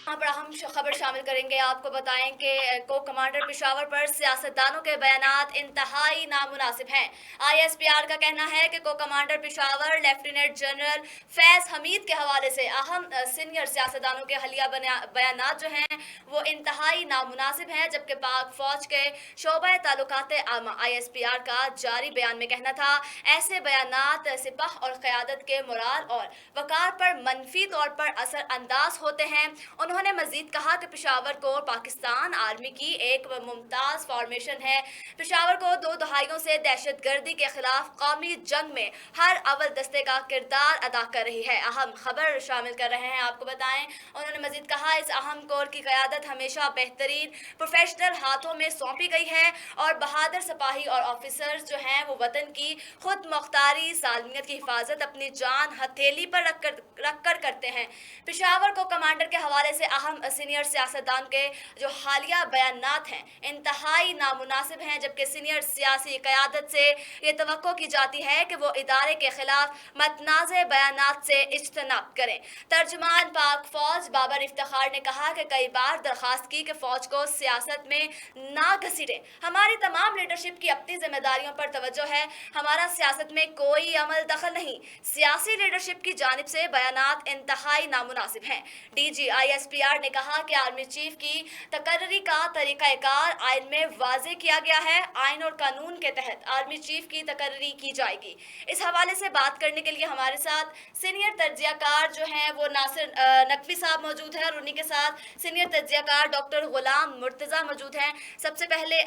यहाँ पर अहम खबर शामिल करेंगे। आपको बताएं कि को कमांडर पेशावर पर सियासतदानों के बयानात इंतहाई नामुनासिब हैं। ISPR का कहना है कि को commander Peshawar lieutenant general Faiz Hamid के हवाले से अहम सीनियर सियासतदानों के हलिया बयानात जो हैं वो इंतहाई नामुनासिब हैं, जबकि पाक फौज के शोबा ताल्लुकात आमा ISPR का जारी बयान में कहना था ऐसे बयानात सिपाह और क़यादत के मोराल और वकार पर मनफी तौर पर असर अंदाज होते हैं। उन्होंने मजीद कहा कि पेशावर कोर पाकिस्तान आर्मी की एक मुमताज़ फॉर्मेशन है। पेशावर को 2 दहाइयों से दहशत गर्दी के खिलाफ कौमी जंग में हर अव्वल दस्ते का किरदार अदा कर रही है। अहम खबर शामिल कर रहे हैं, आपको बताएं। उन्होंने मजीद कहा इस अहम कोर की क़यादत हमेशा बेहतरीन प्रोफेशनल हाथों में सौंपी गई है और बहादुर सिपाही और ऑफिसर्स जो हैं वो वतन की खुद मुख्तारी सालमियत की हिफाजत अपनी जान हथेली पर रख कर करते हैं। पेशावर को कमांडर के हवाले से अहम सीनियर सियासतदान के जो हालिया बयानात हैं इंतहाई नामुनासिब हैं, जबकि सीनियर सियासी क़यादत से ये तवक्को की जाती है कि वो इदारे के खिलाफ मतनाज़ बयानात से इज्तनाब करें। तर्जुमान पाक फौज बाबर इफ्तिखार ने कहा कि कई बार दरख्वास्त की कि फौज को सियासत में ना घसीटें। हमारी तमाम लीडरशिप की अपनी जिम्मेदारियों पर तवज्जो है, हमारा सियासत में कोई अमल दखल नहीं। सियासी लीडरशिप की जानिब से बयानात इंतहाई नामुनासिब हैं। DG ISPR ने कहा कि आर्मी चीफ की तकर्री का तरीक़ाकार आइन में वाज़े किया गया है। आइन और कानून के तहत आर्मी चीफ की तकर्री की जाएगी। इस हवाले से बात करने के लिए हमारे साथ सीनियर तज्ज़ियाकार जो हैं वो नासिर नकवी साहब मौजूद हैं और उन्हीं के साथ सीनियर तज्ज़ियाकार डॉक्टर गुलाम मुर्तज़ा मौजूद हैं। सबसे पहले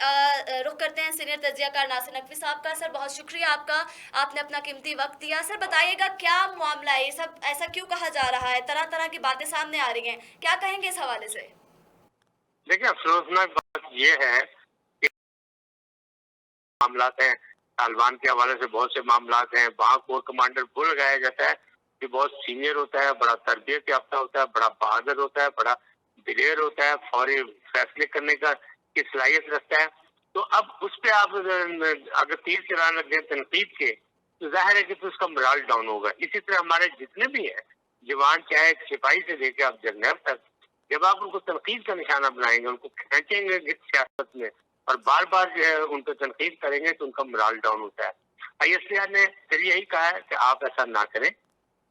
रुख करते हैं सीनियर तज्ज़ियाकार नासिर नकवी साहब का। सर, बहुत शुक्रिया आपका, आपने अपना कीमती वक्त दिया। सर, बताइएगा क्या मामला है, ये सब ऐसा क्यों कहा जा रहा है, तरह तरह की बातें सामने आ रही हैं, क्या कहेंगे इस हवाले से? देखिए, अफसोसनाक बात ये है कि मामलात हैं, तालिबान के हवाले से बहुत से मामलात हैं। वहाँ कोर कमांडर भूल लगाया जाता है कि बहुत सीनियर होता है, बड़ा तरबियत याफ्ता होता है, बड़ा बहादुर होता है, बड़ा दिलेर होता है, फौरी फैसले करने का की सलाहियत रखता है। तो अब उस पर आप अगर तीर चलाने लग गए तनकीद के, तो जाहिर है कि तो उसका मोराल डाउन होगा। इसी तरह हमारे जितने भी हैं जवान, चाहे सिपाही से लेकर आप जर्नल तक, जब आप उनको तनकीद का निशाना बनाएंगे, उनको खींचेंगे सियासत में और बार बार जो है उनको तनकीद करेंगे, तो उनका मोराल डाउन होता है। ISPR ने फिर यही कहा है कि आप ऐसा ना करें।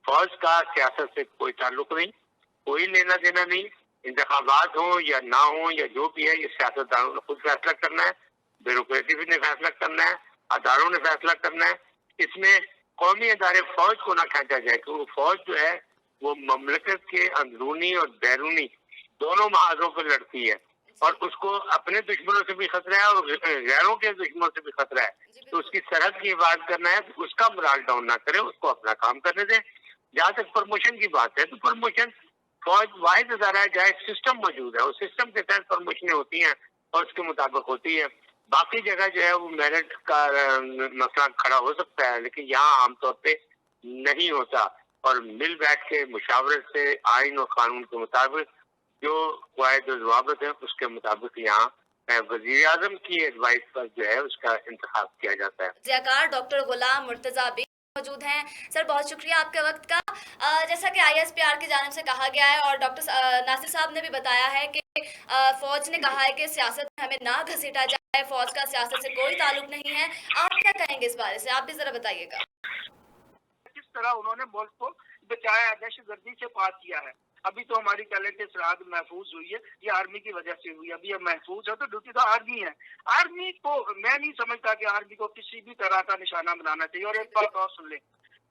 फौज का सियासत से कोई ताल्लुक नहीं, कोई लेना देना नहीं। इंतखाबात हो या ना हो या जो भी है, ये सियासतदानों ने खुद फैसला करना है, ब्यूरोक्रेसी ने फैसला करना है, अदारों ने फैसला करना है। इसमें कौमी अदारे फौज को ना खींचा जाए, क्योंकि फौज जो है वो ममलकत के अंदरूनी और बैरूनी दोनों महाजों पर लड़ती है और उसको अपने दुश्मनों से भी खतरा है और गैरों के दुश्मनों से भी खतरा है। तो उसकी सरहद की हिफाजत करना है, तो उसका मोराल डाउन ना करें, उसको अपना काम करने दें। जहाँ तक प्रमोशन की बात है, तो प्रमोशन फौज वाहिद अदारा है जहाँ सिस्टम मौजूद है, उस सिस्टम के तहत प्रमोशनें होती हैं और उसके मुताबिक होती है। बाकी जगह जो है वो मेरिट का मसला खड़ा हो सकता है, लेकिन यहाँ आमतौर पे नहीं होता और मिल बैठ के मुशावरत से आइन और कानून के मुताबिक जो कायद ज़वाबित है उसके मुताबिक यहाँ वज़ीर आज़म की एडवाइस पर जो है उसका इंतखाब किया जाता है। जयकार डॉक्टर गुलाम मुर्तज़ा भी मौजूद हैं। सर, बहुत शुक्रिया आपके वक्त का। जैसा कि ISPR की जानिब से कहा गया है और डॉक्टर नासिर साहब ने भी बताया है कि फौज ने कहा है कि सियासत में हमें ना घसीटा जाए, फौज का सियासत से कोई ताल्लुक नहीं है। आप क्या कहेंगे इस बारे से, आप भी जरा बताइएगा। किस तरह उन्होंने मुल्क को बचाया, दहशतगर्दी से पास किया है। अभी तो हमारी टैलेंटेड सरहद महफूज हुई है, ये आर्मी की वजह से हुई है। अभी ये महफूज है तो ड्यूटी तो आर्मी है। आर्मी को मैं नहीं समझता कि आर्मी को किसी भी तरह का निशाना बनाना चाहिए। और एक बात और सुन ले,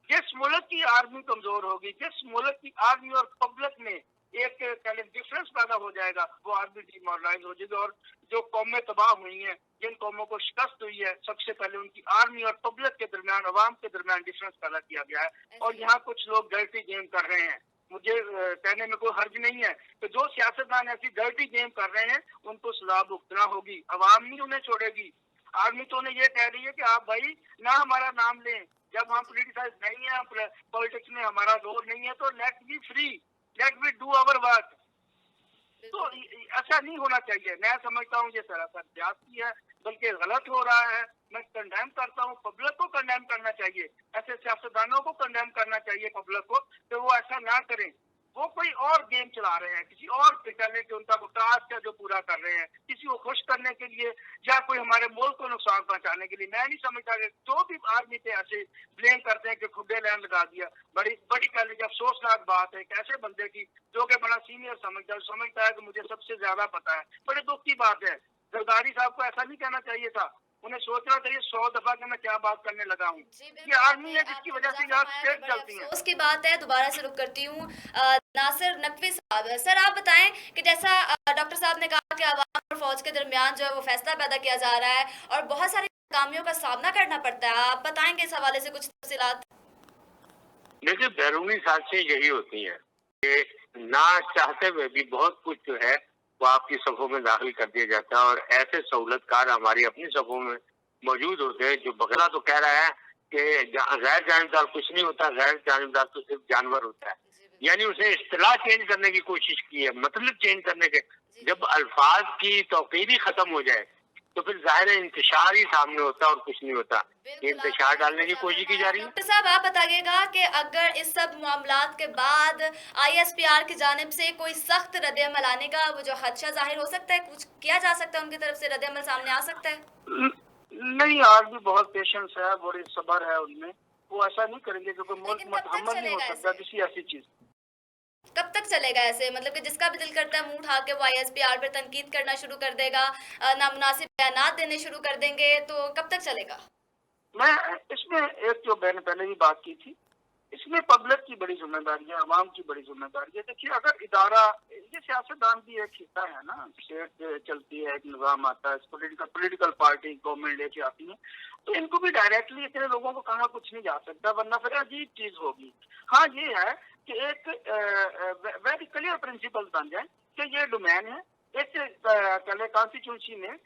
जिस मुल्क की आर्मी कमजोर होगी, जिस मुल्क की आर्मी और पब्लिक में एक डिफरेंस पैदा हो जाएगा, वो आर्मी डिमोरलाइज हो जाएगी। और जो कौमें तबाह हुई हैं, जिन कौमों को शिकस्त हुई है, सबसे पहले उनकी आर्मी और पब्लिक के दरमियान, अवाम के दरमियान डिफरेंस पैदा किया गया है। और यहाँ कुछ लोग डर्टी गेम कर रहे हैं, मुझे कहने में कोई हर्ज नहीं है कि जो सियासतदान ऐसी डर्टी गेम कर रहे हैं उनको सजा भुगतना होगी। अवाम नहीं उन्हें छोड़ेगी। आर्मी तो उन्हें ये कह रही है कि आप भाई ना हमारा नाम लें, जब हम पोलिटिसाइज नहीं है, पॉलिटिक्स में हमारा रोल नहीं है, तो let be free, let be do our work. तो ऐसा नहीं होना चाहिए। मैं समझता हूँ ये सरासर ज्यादती है, बल्कि गलत हो रहा है। मैं कंडेम करता हूँ, पब्लिक को कंडेम करना चाहिए, ऐसे सियासतदानों को कंडेम करना चाहिए पब्लिक को कि वो ऐसा ना करें। वो कोई और गेम चला रहे हैं, किसी और के उनका टास्क है जो पूरा कर रहे हैं, किसी को खुश करने के लिए या कोई हमारे मुल्क को नुकसान पहुंचाने के लिए। मैं नहीं समझता कि जो भी आर्मी पे ऐसे ब्लेम करते हैं कि खुदे लैंड लगा दिया, बड़ी बड़ी कह लीजिए अफसोसनाक बात है। एक ऐसे बंदे की जो कि बड़ा सीनियर समझता है कि मुझे सबसे ज्यादा पता है, बड़े दुख की बात है। जरदारी साहब को ऐसा नहीं कहना चाहिए था, उन्हें सोचना चाहिए 100 दफा कि मैं क्या बात करने लगा हूँ। ये आर्मी है जिसकी वजह से यहाँ स्टेट चलती है। उसकी बात है, दोबारा से रुक करती हूँ नासिर नकवी साहब। सर आप बताएं कि जैसा डॉक्टर साहब ने कहा कि आवाम और फौज के दरमियान जो है वो फैसला पैदा किया जा रहा है और बहुत सारी नाकामियों का सामना करना पड़ता है, आप बताएंगे इस हवाले से कुछ तफसीलात? देखिए, बैरूनी साजिशें यही होती हैं कि ना चाहते हुए भी बहुत कुछ जो है वो आपकी सफों में दाखिल कर दिया जाता है, और ऐसे सहूलतकार हमारी अपनी सफों में मौजूद होते हैं जो बगला तो कह रहा है कि गैर जानिबदार कुछ नहीं होता, गैर जानिबदार तो सिर्फ जानवर होता है। यानी उसने इस्तिलाह चेंज करने की कोशिश की है, मतलब चेंज करने के। जब अल्फाज की तौकीर ही खत्म हो जाए तो फिर जाहिर है इंतशार ही सामने होता है और कुछ नहीं होता। इंतशार डालने की कोशिश की जा रही है। डॉक्टर साहब आप बताइएगा कि अगर इस सब मामलात के बाद ISPR की जानिब से कोई सख्त रद्द-ए-अमल आने का वो जो खदशा जाहिर हो सकता है, कुछ किया जा सकता है उनकी तरफ से, रद्द-ए-अमल सामने आ सकता है? नहीं, आज भी बहुत पेशेंस है, बड़ी सब्र है उनमें, वो ऐसा नहीं करेंगे क्योंकि मुल्क मुतहम्मल नहीं हो सकता किसी ऐसी चीज। कब तक चलेगा ऐसे? मतलब कि जिसका भी दिल करता है मुंह उठा के वो ISPR पर तनकीद करना शुरू कर देगा, नामुनासिब बयानात देने शुरू कर देंगे, तो कब तक चलेगा? मैं इसमें एक जो मैंने पहले भी बात की थी, इसमें पब्लिक की बड़ी जिम्मेदारी है, आवाम की बड़ी जिम्मेदारी है। देखिए, अगर इदारा, ये सियासतदान की एक हिस्सा है ना, स्टेट चलती है, एक निज़ाम आता है, पॉलिटिकल पार्टी गवर्नमेंट लेके आती है, तो इनको भी डायरेक्टली इतने लोगों को कहा कुछ नहीं जा सकता, वरना फिर अजीब चीज होगी। हाँ, ये है कि एक वेरी क्लियर प्रिंसिपल बन जाए कि ये डोमेन है, एक कॉन्स्टिट्यूंसी में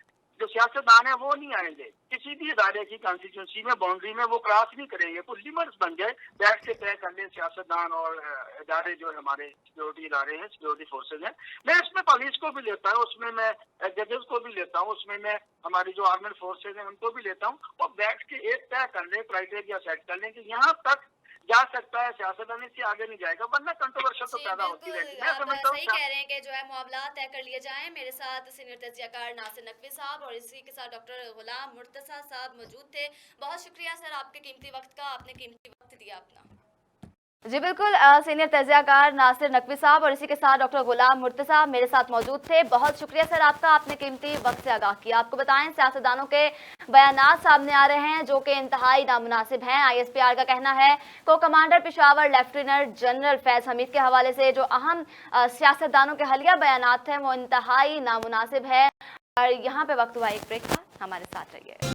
जो सियासतदान है वो नहीं आएंगे, किसी भी इदारे की कॉन्स्टिट्यूंसी में बाउंड्री में वो क्रॉस नहीं करेंगे। कुछ लिमिट्स बन जाए, बैठ के तय कर ले सियासतदान और इदारे जो हमारे सिक्योरिटी इदारे हैं, सिक्योरिटी फोर्सेज हैं। मैं इसमें पुलिस को भी लेता हूँ, उसमें मैं जजेस को भी लेता हूँ, उसमें मैं हमारी जो आर्मेड फोर्सेज हैं उनको भी लेता हूँ। और बैठ के एक तय कर ले, क्राइटेरिया सेट कर ले कि यहाँ तक जा सकता है सियासतदान, इससे आगे नहीं जाएगा, वरना कंट्रोवर्शियल तो पैदा होती रहेगी। मैं समझता हूँ सही कह रहे हैं कि जो है मामला तय कर लिए जाएं। मेरे साथ सीनियर तज्जियाकार नासिर नकवी साहब और इसी के साथ डॉक्टर गुलाम मुर्तजा साहब मौजूद थे। बहुत शुक्रिया सर आपके कीमती वक्त का, आपने कीमती वक्त दिया अपना। जी बिल्कुल, सीनियर तज्जियाकार नासिर नकवी साहब और इसी के साथ डॉक्टर गुलाम मुर्तजा मेरे साथ मौजूद थे। बहुत शुक्रिया सर आपका, आपने कीमती वक्त से आगाह किया। आपको बताएं सियासतदानों के बयानात सामने आ रहे हैं जो कि इंतहाई नामुनासिब हैं। ISPR का कहना है को commander Peshawar lieutenant general Faiz Hamid के हवाले से जो अहम सियासतदानों के हलिया बयानात हैं वो इंतहाई नामुनासिब है। और यहाँ पे वक्त हुआ एक ब्रेक का, हमारे साथ रहिए।